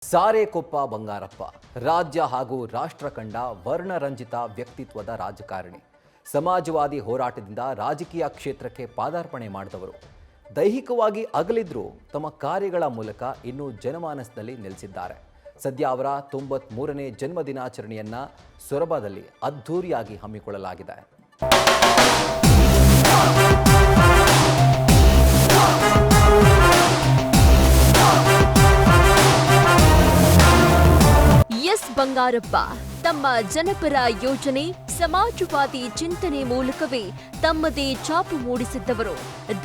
ಸಾರೇಕೊಪ್ಪ ಬಂಗಾರಪ್ಪ ರಾಜ್ಯ ಹಾಗೂ ರಾಷ್ಟ್ರ ಕಂಡ ವರ್ಣರಂಜಿತ ವ್ಯಕ್ತಿತ್ವದ ರಾಜಕಾರಣಿ. ಸಮಾಜವಾದಿ ಹೋರಾಟದಿಂದ ರಾಜಕೀಯ ಕ್ಷೇತ್ರಕ್ಕೆ ಪಾದಾರ್ಪಣೆ ಮಾಡಿದವರು. ದೈಹಿಕವಾಗಿ ಅಗಲಿದ್ರೂ ತಮ್ಮ ಕಾರ್ಯಗಳ ಮೂಲಕ ಇನ್ನೂ ಜನಮಾನಸದಲ್ಲಿ ನೆಲೆಸಿದ್ದಾರೆ. ಸದ್ಯ ಅವರ 93ನೇ ಜನ್ಮದಿನಾಚರಣೆಯನ್ನ ಸೊರಬದಲ್ಲಿ ಅದ್ಧೂರಿಯಾಗಿ ಹಮ್ಮಿಕೊಳ್ಳಲಾಗಿದೆ. ಬಂಗಾರಪ್ಪ ತಮ್ಮ ಜನಪರ ಯೋಜನೆ, ಸಮಾಜವಾದಿ ಚಿಂತನೆ ಮೂಲಕವೇ ತಮ್ಮದೇ ಛಾಪು ಮೂಡಿಸಿದ್ದವರು.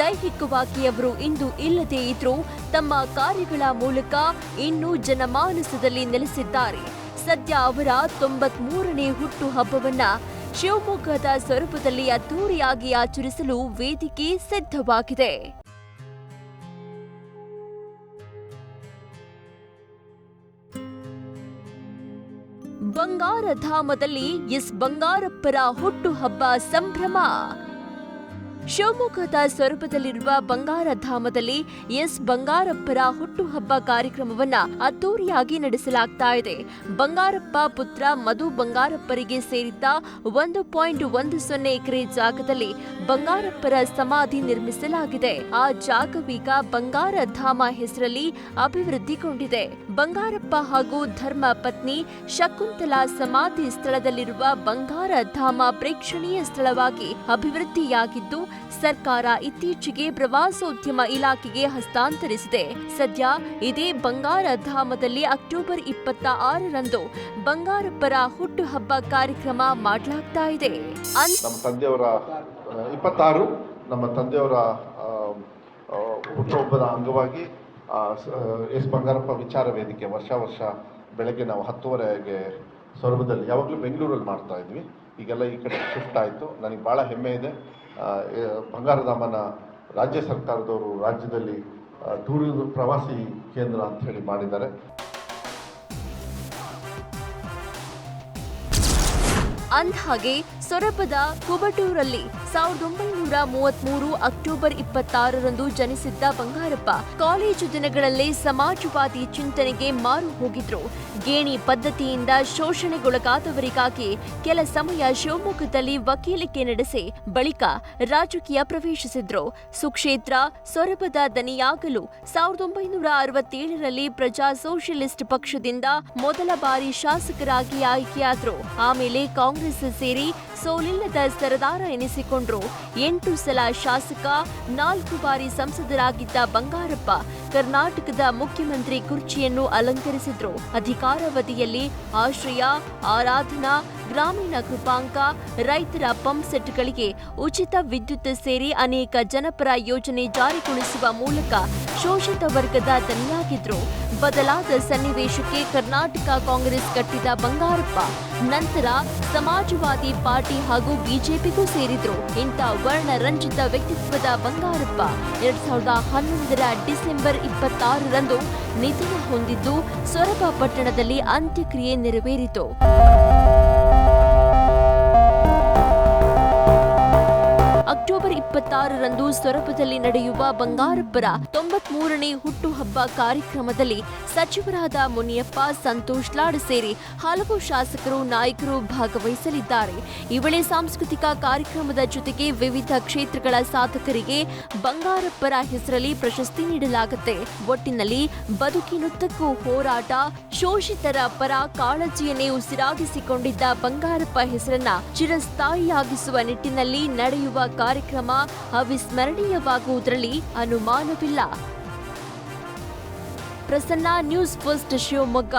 ದೈಹಿಕವಾಗಿ ಅವರು ಇಂದು ಇಲ್ಲದೇ ಇದ್ರೂ ತಮ್ಮ ಕಾರ್ಯಗಳ ಮೂಲಕ ಇನ್ನೂ ಜನಮಾನಸದಲ್ಲಿ ನೆಲೆಸಿದ್ದಾರೆ. ಸದ್ಯ ಅವರ 93ನೇ ಹುಟ್ಟು ಹಬ್ಬವನ್ನ ಶಿವಮೊಗ್ಗದ ಸೊರಬದಲ್ಲಿ ಅದ್ದೂರಿಯಾಗಿ ಆಚರಿಸಲು ವೇದಿಕೆ ಸಿದ್ಧವಾಗಿದೆ. ಬಂಗಾರಧಾಮದಲ್ಲಿ ಬಂಗಾರಪ್ಪರ ಹುಟ್ಟುಹಬ್ಬ ಸಂಭ್ರಮ. ಶಿವಮೊಗ್ಗದ ಸೊರಬದಲ್ಲಿರುವ ಬಂಗಾರಧಾಮದಲ್ಲಿ ಬಂಗಾರಪ್ಪರ ಹುಟ್ಟುಹಬ್ಬ ಕಾರ್ಯಕ್ರಮವನ್ನ ಅದ್ದೂರಿಯಾಗಿ ನಡೆಸಲಾಗ್ತಾ ಇದೆ. ಬಂಗಾರಪ್ಪ ಪುತ್ರ ಮಧು ಬಂಗಾರಪ್ಪರಿಗೆ ಸೇರಿದ್ದ 1.10 ಎಕರೆ ಜಾಗದಲ್ಲಿ ಬಂಗಾರಪ್ಪರ ಸಮಾಧಿ ನಿರ್ಮಿಸಲಾಗಿದೆ. ಆ ಜಾಗವೀಗ ಬಂಗಾರಧಾಮ ಹೆಸರಲ್ಲಿ ಅಭಿವೃದ್ಧಿಗೊಂಡಿದೆ. ಬಂಗಾರಪ್ಪ ಹಾಗೂ ಧರ್ಮ ಪತ್ನಿ ಶಕುಂತಲಾ ಸಮಾಧಿ ಸ್ಥಳದಲ್ಲಿರುವ ಬಂಗಾರಧಾಮ ಪ್ರೇಕ್ಷಣೀಯ ಸ್ಥಳವಾಗಿ ಅಭಿವೃದ್ಧಿಯಾಗಿದ್ದು, ಸರ್ಕಾರ ಇತ್ತೀಚೆಗೆ ಪ್ರವಾಸೋದ್ಯಮ ಇಲಾಖೆಗೆ ಹಸ್ತಾಂತರಿಸಿದೆ. ಸದ್ಯ ಇದೇ ಬಂಗಾರಧಾಮದಲ್ಲಿ ಅಕ್ಟೋಬರ್ 26ರಂದು ಬಂಗಾರಪ್ಪರ ಹುಟ್ಟುಹಬ್ಬ ಕಾರ್ಯಕ್ರಮ ಮಾಡಲಾಗ್ತಾ ಇದೆ. ನಮ್ಮ ತಂದೆಯವರ 26 ನಮ್ಮ ತಂದೆಯವರ ಹುಟ್ಟುಹಬ್ಬದ ಅಂಗವಾಗಿ ಬಂಗಾರಪ್ಪ ವಿಚಾರ ವೇದಿಕೆ ವರ್ಷ ಬೆಳಗ್ಗೆ ನಾವು 10:30ಗೆ ಸೊರಬದಲ್ಲಿ, ಯಾವಾಗಲೂ ಬೆಂಗಳೂರಲ್ಲಿ ಮಾಡ್ತಾ ಇದ್ವಿ, ಈಗೆಲ್ಲ ಈ ಕಡೆ ಶಿಫ್ಟ್ ಆಯಿತು. ನನಗೆ ಭಾಳ ಹೆಮ್ಮೆ ಇದೆ. ಬಂಗಾರಧಾಮನ ರಾಜ್ಯ ಸರ್ಕಾರದವರು ರಾಜ್ಯದಲ್ಲಿ ಟೂರಿಸಂ ಪ್ರವಾಸಿ ಕೇಂದ್ರ ಅಂತ ಹೇಳಿ ಮಾಡಿದ್ದಾರೆ. ಅಂದ್ಹಾಗೆ ಸೊರಬದ ಕುಬಟೂರಲ್ಲಿ 1933 ಅಕ್ಟೋಬರ್ 26ರಂದು ಜನಿಸಿದ್ದ ಬಂಗಾರಪ್ಪ ಕಾಲೇಜು ದಿನಗಳಲ್ಲೇ ಸಮಾಜವಾದಿ ಚಿಂತನೆಗೆ ಮಾರು ಹೋಗಿದ್ರು. ಗೇಣಿ ಪದ್ಧತಿಯಿಂದ ಶೋಷಣೆಗೊಳಗಾದವರಿಗಾಗಿ ಕೆಲ ಸಮಯ ಶಿವಮೊಗ್ಗದಲ್ಲಿ ವಕೀಲಿಕೆ ನಡೆಸಿ ಬಳಿಕ ರಾಜಕೀಯ ಪ್ರವೇಶಿಸಿದ್ರು. ಸುಕ್ಷೇತ್ರ ಸೊರಬದ ದನಿಯಾಗಲು 1967ರಲ್ಲಿ ಪ್ರಜಾ ಸೋಷಿಯಲಿಸ್ಟ್ ಪಕ್ಷದಿಂದ ಮೊದಲ ಬಾರಿ ಶಾಸಕರಾಗಿ ಆಯ್ಕೆಯಾದ್ರು. ಆಮೇಲೆ ಕಾಂಗ್ರೆಸ್ ಸೇರಿ ಸೋಲಿಲ್ಲದ ಸರದಾರ ಎನಿಸಿಕೊಂಡ್ರು. 8 ಸಲ ಶಾಸಕ, 4 ಬಾರಿ ಸಂಸದರಾಗಿದ್ದ ಬಂಗಾರಪ್ಪ ಕರ್ನಾಟಕದ ಮುಖ್ಯಮಂತ್ರಿ ಕುರ್ಚಿಯನ್ನು ಅಲಂಕರಿಸಿದ್ರು. ಅಧಿಕಾರಾವಧಿಯಲ್ಲಿ ಆಶ್ರಯ, ಆರಾಧನಾ, ಗ್ರಾಮೀಣ ಕೃಪಾಂಕ, ರೈತರ ಪಂಪ್ ಸೆಟ್ಗಳಿಗೆ ಉಚಿತ ವಿದ್ಯುತ್ ಸೇರಿ ಅನೇಕ ಜನಪರ ಯೋಜನೆ ಜಾರಿಗೊಳಿಸುವ ಮೂಲಕ ಶೋಷಿತ ವರ್ಗದ ದನಿಯಾಗಿದ್ರು. ಬದಲಾದ ಸನ್ನಿವೇಶಕ್ಕೆ ಕರ್ನಾಟಕ ಕಾಂಗ್ರೆಸ್ ಕಟ್ಟಿದ ಬಂಗಾರಪ್ಪ ನಂತರ ಸಮಾಜವಾದಿ ಪಾರ್ಟಿ ಹಾಗೂ ಬಿಜೆಪಿಗೂ ಸೇರಿದ್ರು. ಇಂಥ ವರ್ಣರಂಜಿತ ವ್ಯಕ್ತಿತ್ವದ ಬಂಗಾರಪ್ಪ 2011ರ ಡಿಸೆಂಬರ್ 26ರಂದು ನಿಧನ ಹೊಂದಿದ್ದು, ಸೊರಬ ಪಟ್ಟಣದಲ್ಲಿ ಅಂತ್ಯಕ್ರಿಯೆ ನೆರವೇರಿತು. ಅಕ್ಟೋಬರ್ 26ರಂದು ಸೊರಬದಲ್ಲಿ ನಡೆಯುವ ಬಂಗಾರಪ್ಪರ 93ನೇ ಹುಟ್ಟುಹಬ್ಬ ಕಾರ್ಯಕ್ರಮದಲ್ಲಿ ಸಚಿವರಾದ ಮುನಿಯಪ್ಪ, ಸಂತೋಷ್ ಲಾಡ್ ಸೇರಿ ಹಲವು ಶಾಸಕರು, ನಾಯಕರು ಭಾಗವಹಿಸಲಿದ್ದಾರೆ. ಈ ವೇಳೆ ಸಾಂಸ್ಕೃತಿಕ ಕಾರ್ಯಕ್ರಮದ ಜೊತೆಗೆ ವಿವಿಧ ಕ್ಷೇತ್ರಗಳ ಸಾಧಕರಿಗೆ ಬಂಗಾರಪ್ಪರ ಹೆಸರಲ್ಲಿ ಪ್ರಶಸ್ತಿ ನೀಡಲಾಗುತ್ತೆ. ಒಟ್ಟಿನಲ್ಲಿ ಬದುಕಿನುದ್ದಕ್ಕೂ ಹೋರಾಟ, ಶೋಷಿತರ ಪರ ಕಾಳಜಿಯನ್ನೇ ಉಸಿರಾಗಿಸಿಕೊಂಡಿದ್ದ ಬಂಗಾರಪ್ಪ ಹೆಸರನ್ನ ಚಿರಸ್ಥಾಯಿಯಾಗಿಸುವ ನಿಟ್ಟಿನಲ್ಲಿ ನಡೆಯುವ ಕಾರ್ಯಕ್ರಮ ಅವಿಸ್ಮರಣೀಯವಾಗುವುದರಲ್ಲಿ ಅನುಮಾನವಿಲ್ಲ. Prasanna, news first, Shivamogga.